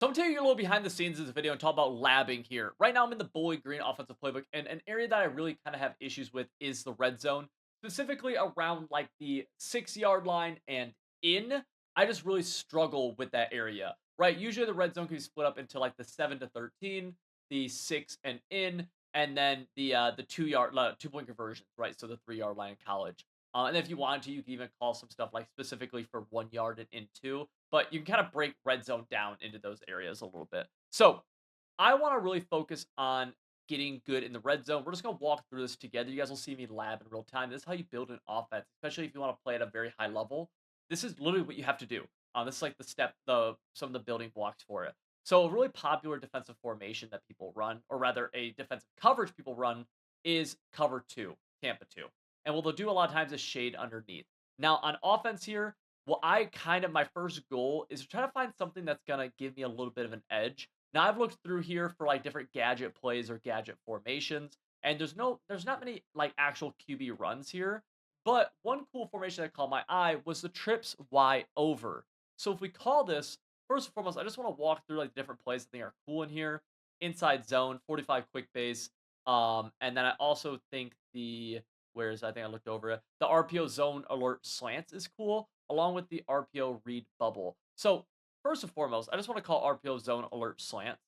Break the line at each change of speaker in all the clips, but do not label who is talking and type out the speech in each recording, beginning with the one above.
So I'm taking you a little behind the scenes of this video and talk about labbing here. Right now, I'm in the Bowling Green offensive playbook, and an area that I really kind of have issues with is the red zone, specifically around like the 6 yard line and in. I just really struggle with that area. Right, usually the red zone can be split up into like the 7 to 13, the 6 and in, and then the 2 yard 2 point conversions. Right, so the 3 yard line in college. And if you wanted to, you can even call some stuff like specifically for 1 yard and in two, but you can kind of break red zone down into those areas a little bit. So I want to really focus on getting good in the red zone. We're just going to walk through this together. You guys will see me lab in real time. This is how you build an offense, especially if you want to play at a very high level. This is literally what you have to do. This is like some of the building blocks for it. So a really popular defensive formation that people run, or rather a defensive coverage people run, is cover two, Tampa two. And what they'll do a lot of times is shade underneath. Now on offense here, well, my first goal is to try to find something that's gonna give me a little bit of an edge. Now I've looked through here for like different gadget plays or gadget formations, and there's not many like actual QB runs here. But one cool formation that caught my eye was the trips Y over. So if we call this, first and foremost, I just want to walk through like different plays that I think are cool in here. Inside zone, 45 quick base. And then I also think I think I looked over it. The RPO zone alert slants is cool, along with the RPO read bubble. So first and foremost, I just want to call RPO zone alert slants,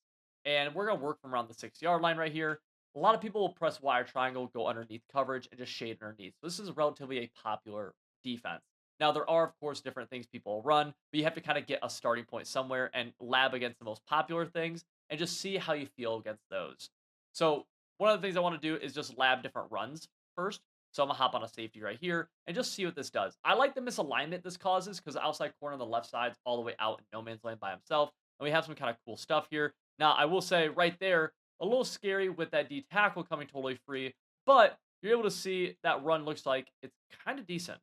and we're gonna work from around the 6 yard line right here. A lot of people will press wire triangle, go underneath coverage, and just shade underneath. So this is relatively a popular defense. Now there are of course different things people run, but you have to kind of get a starting point somewhere and lab against the most popular things and just see how you feel against those. So one of the things I want to do is just lab different runs first. So I'm gonna hop on a safety right here and just see what this does. I like the misalignment this causes because the outside corner on the left side's all the way out in no man's land by himself. And we have some kind of cool stuff here. Now, I will say right there, a little scary with that D tackle coming totally free, but you're able to see that run looks like it's kind of decent.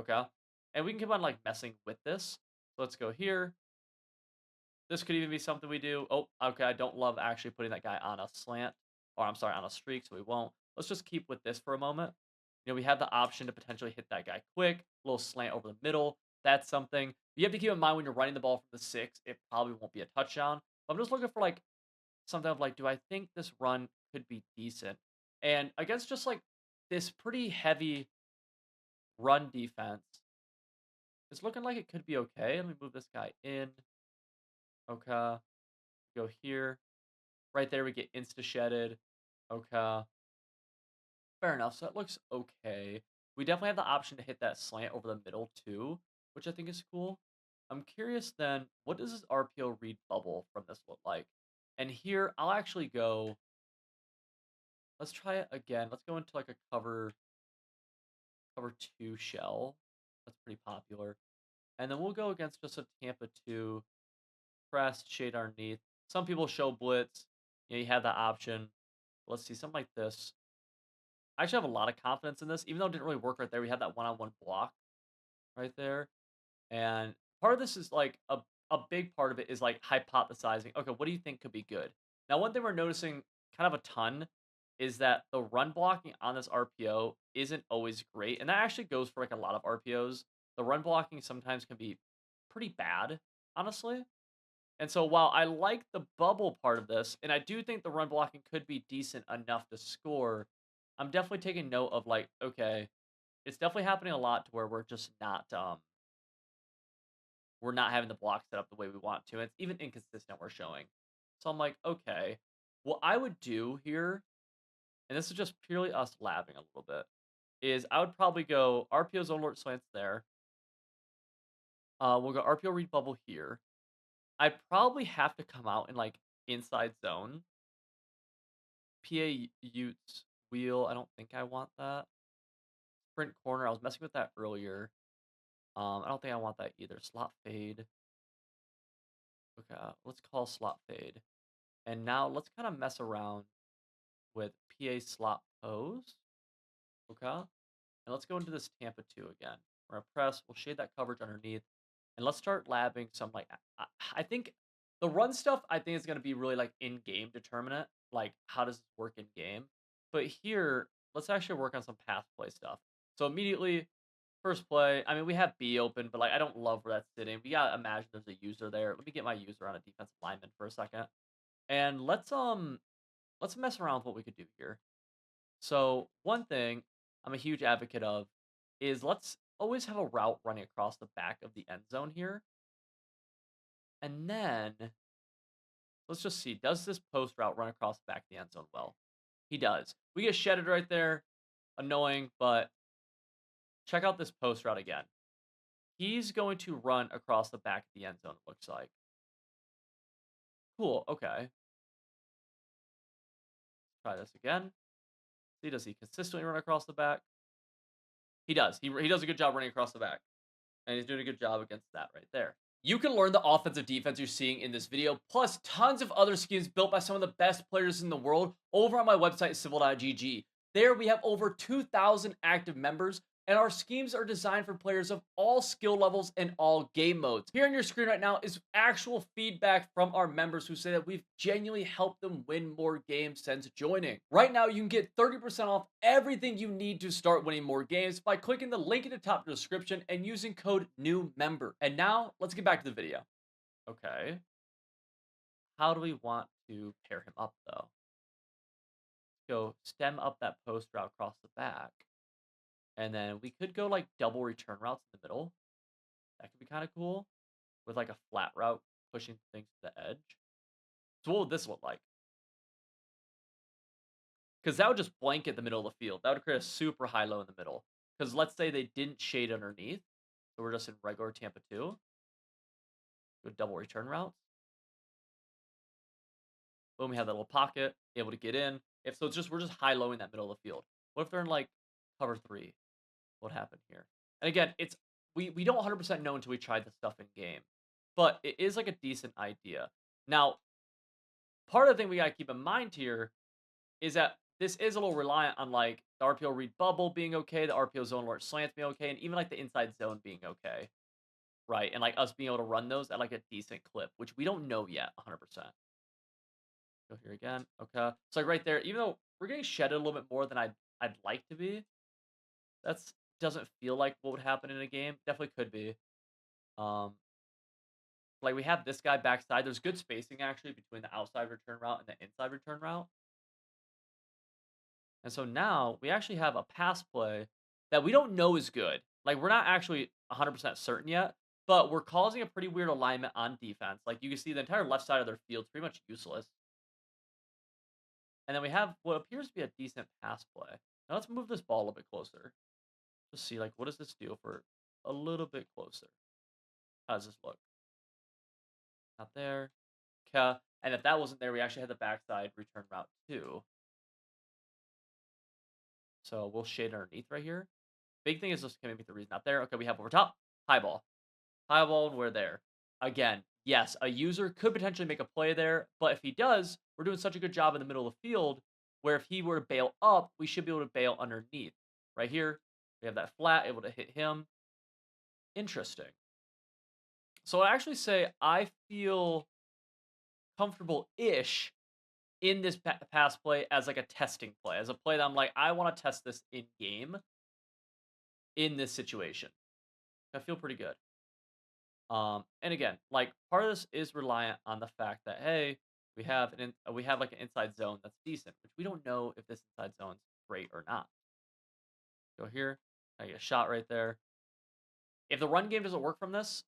Okay. And we can keep on like messing with this. So let's go here. This could even be something we do. Oh, okay. I don't love actually putting that guy on a slant, or I'm sorry, on a streak, so we won't. Let's just keep with this for a moment. We have the option to potentially hit that guy quick, a little slant over the middle. That's something you have to keep in mind when you're running the ball from the six. It probably won't be a touchdown. I'm just looking for like something of like, do I think this run could be decent? And against just like this pretty heavy run defense, it's looking like it could be okay. Let me move this guy in. Okay, go here. Right there, we get insta shedded. Okay, fair enough. So that looks okay. We definitely have the option to hit that slant over the middle too, which I think is cool. I'm curious then, what does this RPO read bubble from this look like? And here, I'll actually go. Let's try it again. Let's go into like a cover two shell. That's pretty popular. And then we'll go against just a Tampa two press shade underneath. Some people show blitz. You have that option. Let's see something like this. I actually have a lot of confidence in this, even though it didn't really work right there. We had that one-on-one block right there, and part of this is like a big part of it is like hypothesizing. Okay, what do you think could be good? Now, one thing we're noticing kind of a ton is that the run blocking on this RPO isn't always great, and that actually goes for like a lot of RPOs. The run blocking sometimes can be pretty bad, honestly. And so while I like the bubble part of this, and I do think the run blocking could be decent enough to score, I'm definitely taking note of like, okay, it's definitely happening a lot to where we're not having the block set up the way we want to. It's even inconsistent we're showing. So I'm like, okay, what I would do here, and this is just purely us labbing a little bit, is I would probably go RPO zone alert slants there. We'll go RPO read bubble here. I probably have to come out in like inside zone. PA Utes wheel. I don't think I want that. Sprint corner. I was messing with that earlier. I don't think I want that either. Slot fade. Okay, let's call slot fade. And now let's kind of mess around with PA slot pose. Okay. And let's go into this Tampa 2 again. We're gonna press, we'll shade that coverage underneath. And let's start labbing some like I think the run stuff I think is gonna be really like in-game determinant. Like how does this work in game? But here, let's actually work on some path play stuff. So immediately first play. I mean, we have B open, but like I don't love where that's sitting. We gotta imagine there's a user there. Let me get my user on a defensive lineman for a second, and let's mess around with what we could do here. So one thing I'm a huge advocate of is let's always have a route running across the back of the end zone here, and then let's just see, does this post route run across the back of the end zone well? He does. We get shedded right there. Annoying, but check out this post route again. He's going to run across the back of the end zone, it looks like. Cool, okay. Try this again. See, does he consistently run across the back? He does. He does a good job running across the back. And he's doing a good job against that right there. You can learn the offensive defense you're seeing in this video, plus tons of other schemes built by some of the best players in the world over on my website, civil.gg. There we have over 2,000 active members, and our schemes are designed for players of all skill levels and all game modes. Here on your screen right now is actual feedback from our members who say that we've genuinely helped them win more games since joining. Right now, you can get 30% off everything you need to start winning more games by clicking the link in the top description and using code NEWMEMBER. And now, let's get back to the video. Okay. How do we want to pair him up, though? Let's go stem up that post route across the back. And then we could go like double return routes in the middle. That could be kind of cool. With like a flat route pushing things to the edge. So what would this look like? Because that would just blanket the middle of the field. That would create a super high low in the middle. Because let's say they didn't shade underneath. So we're just in regular Tampa 2. Go double return routes. Boom, we have that little pocket, able to get in. If so, it's just we're just high lowing that middle of the field. What if they're in like cover 3? What happened here? And again, it's we don't 100% know until we try this stuff in game. But it is like a decent idea. Now, part of the thing we gotta keep in mind here is that this is a little reliant on like the RPO read bubble being okay, the RPO zone alert slants being okay, and even like the inside zone being okay. Right. And like us being able to run those at like a decent clip, which we don't know yet 100%. Go here again. Okay. So like right there, even though we're getting shedded a little bit more than I'd like to be, that's doesn't feel like what would happen in a game. Definitely could be. Um like we have this guy backside. There's good spacing actually between the outside return route and the inside return route. And so now we actually have a pass play that we don't know is good. Like we're not actually 100% certain yet, but we're causing a pretty weird alignment on defense. Like you can see the entire left side of their field's pretty much useless. And then we have what appears to be a decent pass play. Now let's move this ball a little bit closer. Let's see, like, what does this do for a little bit closer? How does this look? Not there. Okay. And if that wasn't there, we actually had the backside return route too. So we'll shade underneath right here. Big thing is just can make the reason not there. Okay, we have over top, high ball. High ball, and we're there. Again, yes, a user could potentially make a play there, but if he does, we're doing such a good job in the middle of the field where if he were to bail up, we should be able to bail underneath. Right here, we have that flat, able to hit him. Interesting. So I actually say I feel comfortable-ish in this pass play as like a testing play, as a play that I'm like, I want to test this in game in this situation. I feel pretty good. And again, like part of this is reliant on the fact that hey, we have like an inside zone that's decent, which we don't know if this inside zone's great or not. Go here, I get a shot right there. If the run game doesn't work from this,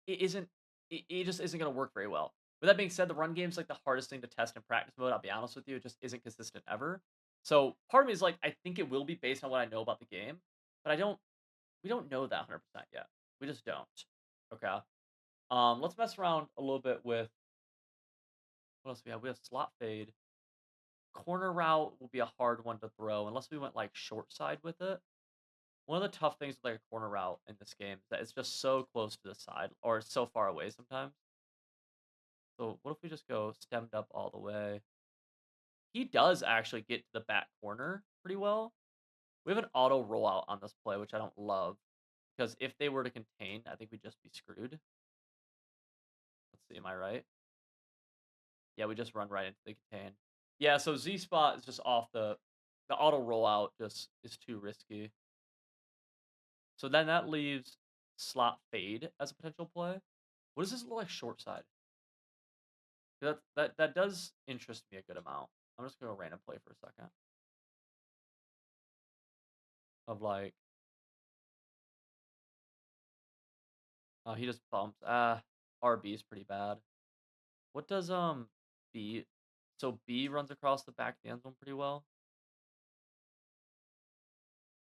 it isn't. It just isn't going to work very well. With that being said, the run game's like the hardest thing to test in practice mode. I'll be honest with you, it just isn't consistent ever. So part of me is like, I think it will be based on what I know about the game, but I don't. We don't know that 100% yet. We just don't. Okay. Let's mess around a little bit with what else we have. We have slot fade. Corner route will be a hard one to throw unless we went like short side with it. One of the tough things with like a corner route in this game is that it's just so close to the side or it's so far away sometimes. So what if we just go stemmed up all the way? He does actually get to the back corner pretty well. We have an auto rollout on this play, which I don't love because if they were to contain, I think we'd just be screwed. Let's see, am I right? Yeah, we just run right into the contain. Yeah, so Z spot is just off the auto rollout just is too risky. So then that leaves slot fade as a potential play. What does this look like short side? That does interest me a good amount. I'm just gonna random play for a second of like, oh, he just bumps. RB is pretty bad. What does B? So B runs across the back of the end zone pretty well.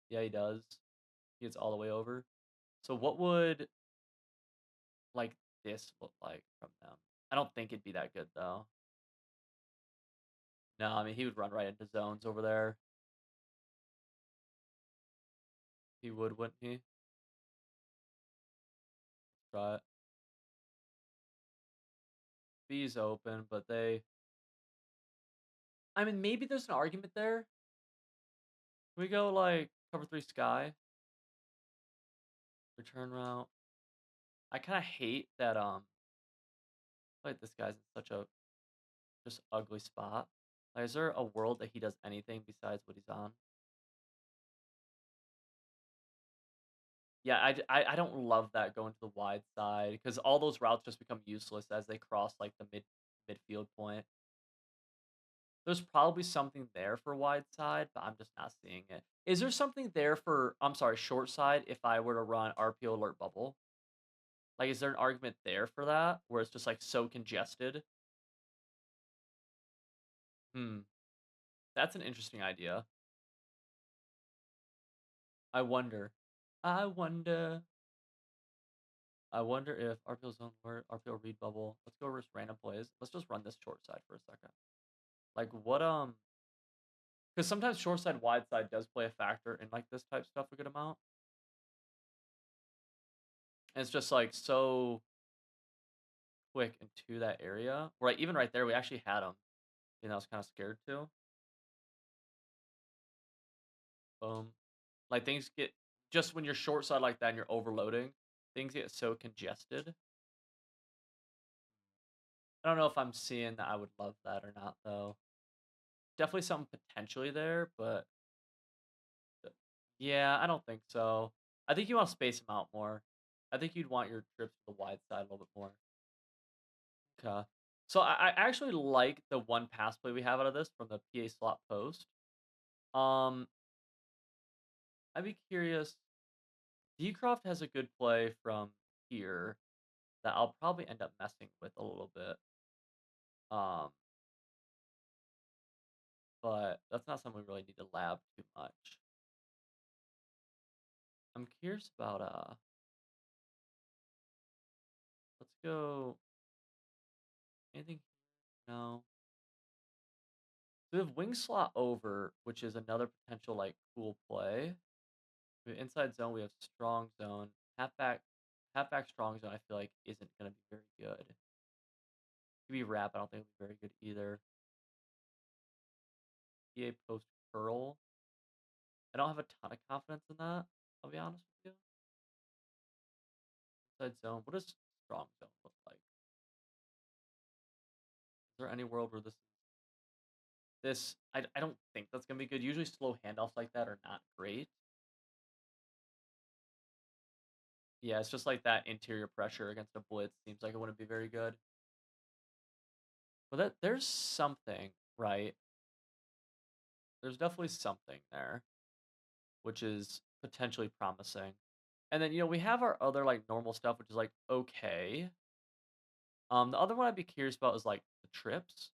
Yeah, he does. He gets all the way over. So what would like this look like from them? I don't think it'd be that good though. No, I mean he would run right into zones over there. He would, wouldn't he? Try it. B's open, but they. I mean, maybe there's an argument there. Can we go like cover three sky return route? I kind of hate that. Like this guy's in such a just ugly spot. Like, is there a world that he does anything besides what he's on? Yeah, I don't love that going to the wide side because all those routes just become useless as they cross like the midfield point. There's probably something there for wide side, but I'm just not seeing it. Is there something there for I'm sorry, short side if I were to run RPO alert bubble? Like, is there an argument there for that where it's just like so congested? Hmm, that's an interesting idea. I wonder. I wonder. I wonder if RPO zone or RPO read bubble. Let's go versus random plays. Let's just run this short side for a second. Like what because sometimes short side wide side does play a factor in like this type stuff a good amount. And it's just like so quick into that area. Right, even right there, we actually had him. I was kind of scared too. Boom. Like things get just when you're short side like that and you're overloading, things get so congested. I don't know if I'm seeing that I would love that or not though. Definitely something potentially there, but yeah, I don't think so. I think you want to space them out more. I think you'd want your trips to the wide side a little bit more. Okay. So I actually like the one pass play we have out of this from the PA slot post. Um, I'd be curious. Decroft has a good play from here that I'll probably end up messing with a little bit. Um, but that's not something we really need to lab too much. I'm curious about let's go anything no. We have wing slot over, which is another potential like cool play. We have inside zone, we have strong zone. Halfback strong zone I feel like isn't gonna be very good. QB wrap, I don't think it'll be very good either. PA post curl. I don't have a ton of confidence in that, I'll be honest with you. Inside zone. What does strong zone look like? Is there any world where I don't think that's gonna be good. Usually slow handoffs like that are not great. Yeah, it's just like that interior pressure against a blitz seems like it wouldn't be very good. But there's something, right? There's definitely something there, which is potentially promising. And then, we have our other like normal stuff, which is like okay. The other one I'd be curious about is like the trips,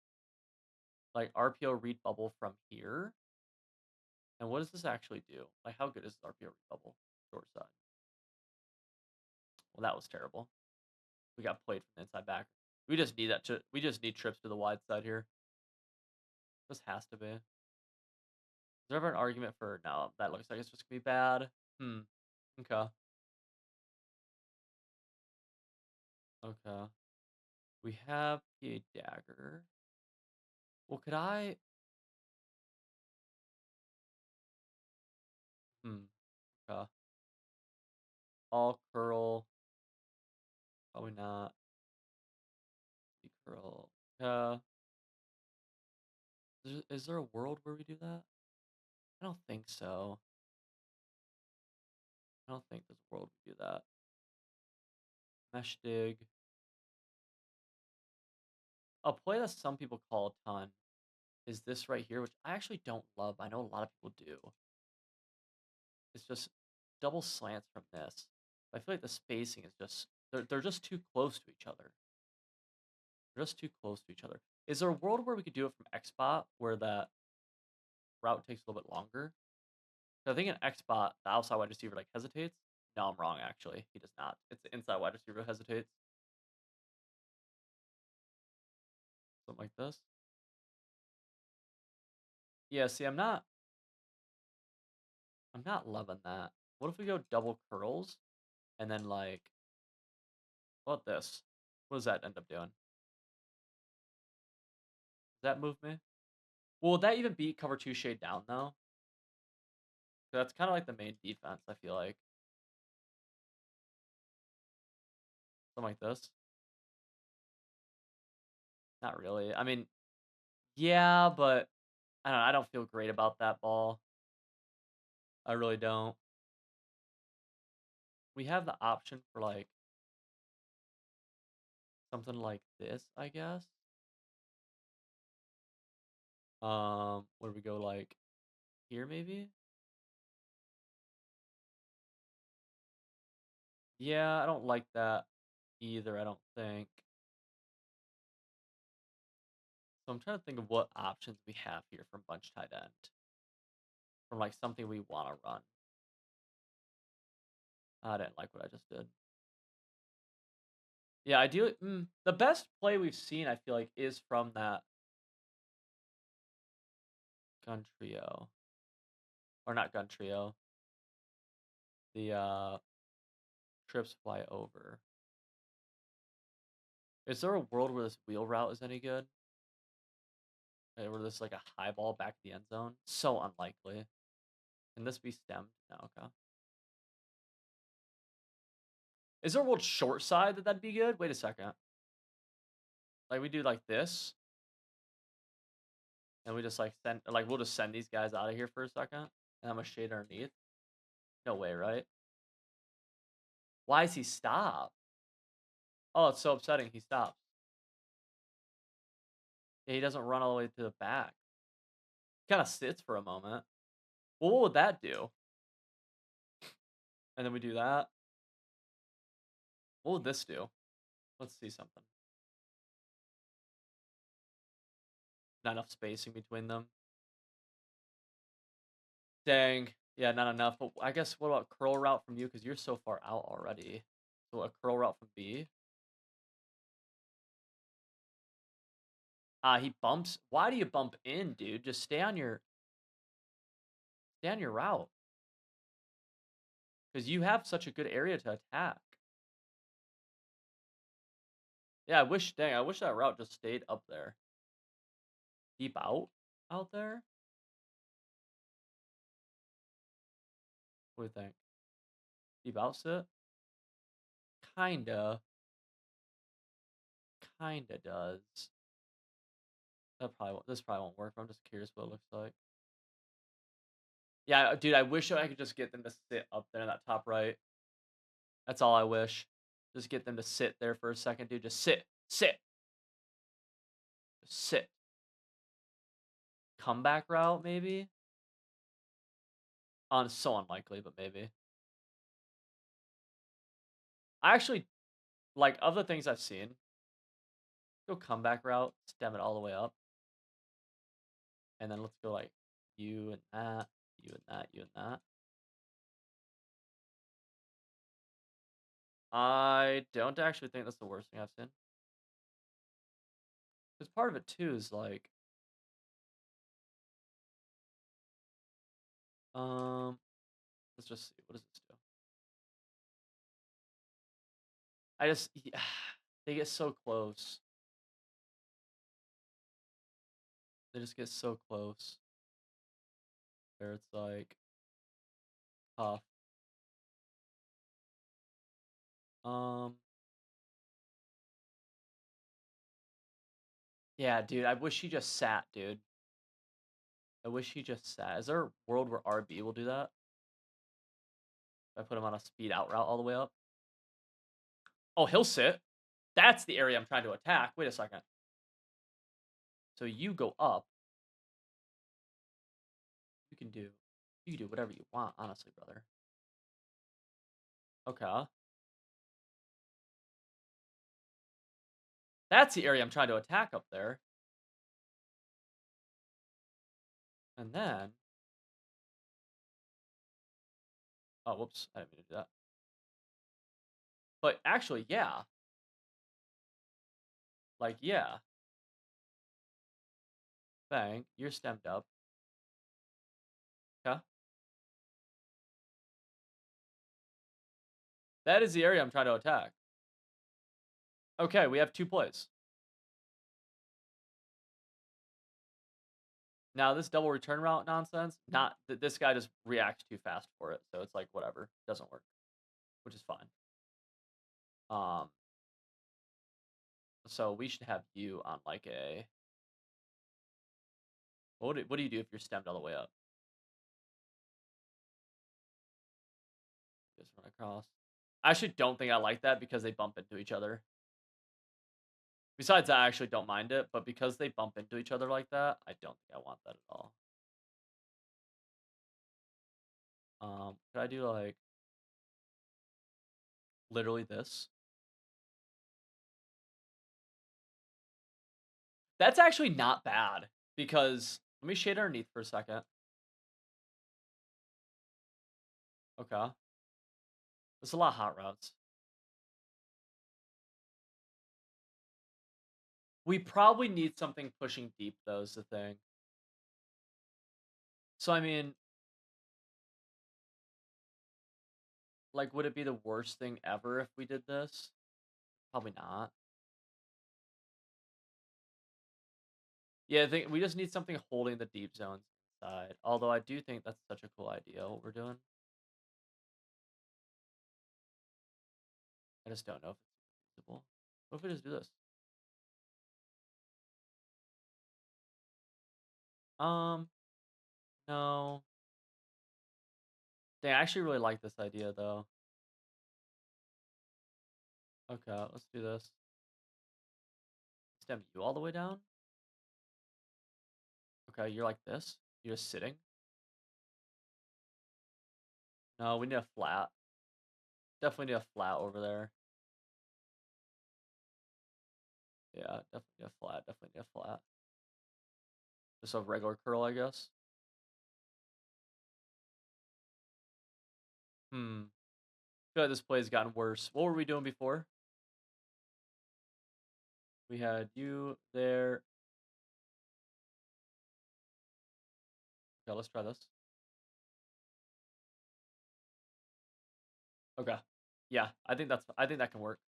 like RPO read bubble from here. And what does this actually do? Like, how good is this RPO read bubble? Short side. Well, that was terrible. We got played from the inside back. We just need we just need trips to the wide side here. This has to be. Is there ever an argument for no? That looks like it's just gonna be bad. Hmm. Okay. Okay. We have a dagger. Well, could I? Hmm. Okay. All curl. Probably not. Curl. Is there a world where we do that? I don't think so. I don't think this world would do that. Mesh dig. A play that some people call a ton is this right here, which I actually don't love. I know a lot of people do. It's just double slants from this. I feel like the spacing is just they're just too close to each other. They're just too close to each other. Is there a world where we could do it from Xbot where that route takes a little bit longer? So I think in Xbot, the outside wide receiver like hesitates. No, I'm wrong actually. He does not. It's the inside wide receiver who hesitates. Something like this. Yeah, see, I'm not loving that. What if we go double curls and then like what about this? What does that end up doing? Does that move me? Will that even beat cover two shade down though? So that's kind of like the main defense, I feel like. Something like this. Not really. I mean, yeah, but I don't know, I don't feel great about that ball. I really don't. We have the option for like something like this, I guess. Where we go like here maybe? Yeah, I don't like that either, I don't think. So I'm trying to think of what options we have here from bunch tight end. From like something we want to run. I didn't like what I just did. Yeah, I do. The best play we've seen, I feel like, is from that gun trio, or not gun trio. The trips fly over. Is there a world where this wheel route is any good? Where there's like a high ball back to the end zone? So unlikely. Can this be stemmed? No, okay. Is there a world short side that'd be good? Wait a second. Like we do like this, and we just like we'll just send these guys out of here for a second, and I'm gonna shade underneath. No way, right? Why is he stop? Oh, it's so upsetting. He stops. Yeah, he doesn't run all the way to the back. Kind of sits for a moment. Well, what would that do? And then we do that. What would this do? Let's see something. Not enough spacing between them. Dang. Yeah, not enough. But I guess what about curl route from you? Because you're so far out already. So a curl route from B. He bumps. Why do you bump in, dude? Just stay on your route. Because you have such a good area to attack. Yeah, I wish that route just stayed up there. Deep out there? What do you think? Deep out sit? Kinda. Kinda does. This probably won't work. I'm just curious what it looks like. Yeah, dude, I wish I could just get them to sit up there in that top right. That's all I wish. Just get them to sit there for a second, dude. Just sit, just sit. Comeback route, maybe? On so unlikely, but maybe. I actually like of the things I've seen. Go comeback route, stem it all the way up, and then let's go like you and that, you and that, you and that. I don't actually think that's the worst thing I've seen. Because part of it too is like, um, let's just see. What does this do? I just they get so close. They just get so close. Where it's like tough. Um, yeah, dude. I wish he just sat, dude. I wish he just sat. Is there a world where RB will do that? If I put him on a speed out route all the way up. Oh, he'll sit. That's the area I'm trying to attack. Wait a second. So you go up. You can do whatever you want, honestly, brother. Okay. That's the area I'm trying to attack up there. And then oh, whoops. I didn't mean to do that. But actually, yeah. Like, yeah. Bang. You're stemmed up. Okay. That is the area I'm trying to attack. Okay, we have 2 plays. Now this double return route nonsense, not this guy just reacts too fast for it, so it's like whatever, doesn't work, which is fine. Um, so we should have you on like a what do you do if you're stemmed all the way up? Just run across. I actually don't think I like that because they bump into each other. Besides, I actually don't mind it, but because they bump into each other like that, I don't think I want that at all. Could I do like literally this? That's actually not bad because let me shade underneath for a second. Okay. There's a lot of hot routes. We probably need something pushing deep though is the thing. So I mean, like would it be the worst thing ever if we did this? Probably not. Yeah, I think we just need something holding the deep zones inside. Although I do think that's such a cool idea what we're doing. I just don't know if it's feasible. What if we just do this? Um, no. Dang, I actually really like this idea though. Okay, let's do this. Stem you all the way down. Okay, you're like this. You're just sitting. No, we need a flat. Definitely need a flat over there. Yeah, definitely need a flat. Definitely need a flat. Just a regular curl, I guess. Hmm. I feel like this play has gotten worse. What were we doing before? We had you there. Okay, let's try this. Okay. Yeah, I think that can work.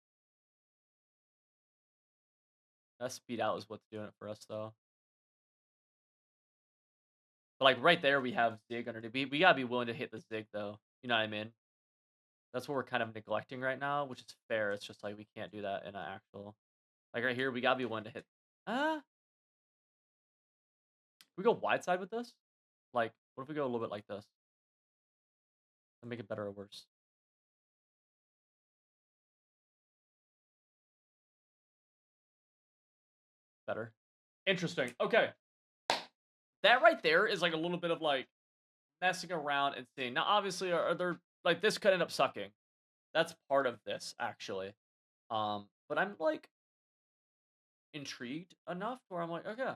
That speed out is what's doing it for us though. But like right there we have Zig underneath. We gotta be willing to hit the Zig though. You know what I mean? That's what we're kind of neglecting right now, which is fair. It's just like we can't do that in an actual like right here, we gotta be willing to hit we go wide side with this? Like, what if we go a little bit like this? And make it better or worse? Better. Interesting. Okay. That right there is like a little bit of like messing around and seeing. Now, obviously, are there like this could end up sucking. That's part of this, actually. But I'm like intrigued enough where I'm like, okay,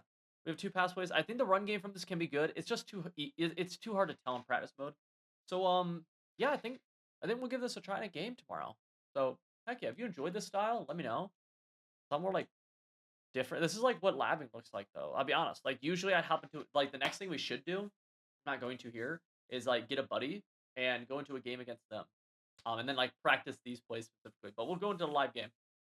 we have 2 pathways. I think the run game from this can be good. It's just it's too hard to tell in practice mode. So yeah, I think we'll give this a try in a game tomorrow. So heck yeah, if you enjoyed this style, let me know. Some more like different. This is like what labbing looks like though. I'll be honest. Like usually I'd hop into like the next thing we should do, I'm not going to here, is like get a buddy and go into a game against them. And then like practice these plays specifically. But we'll go into a live game.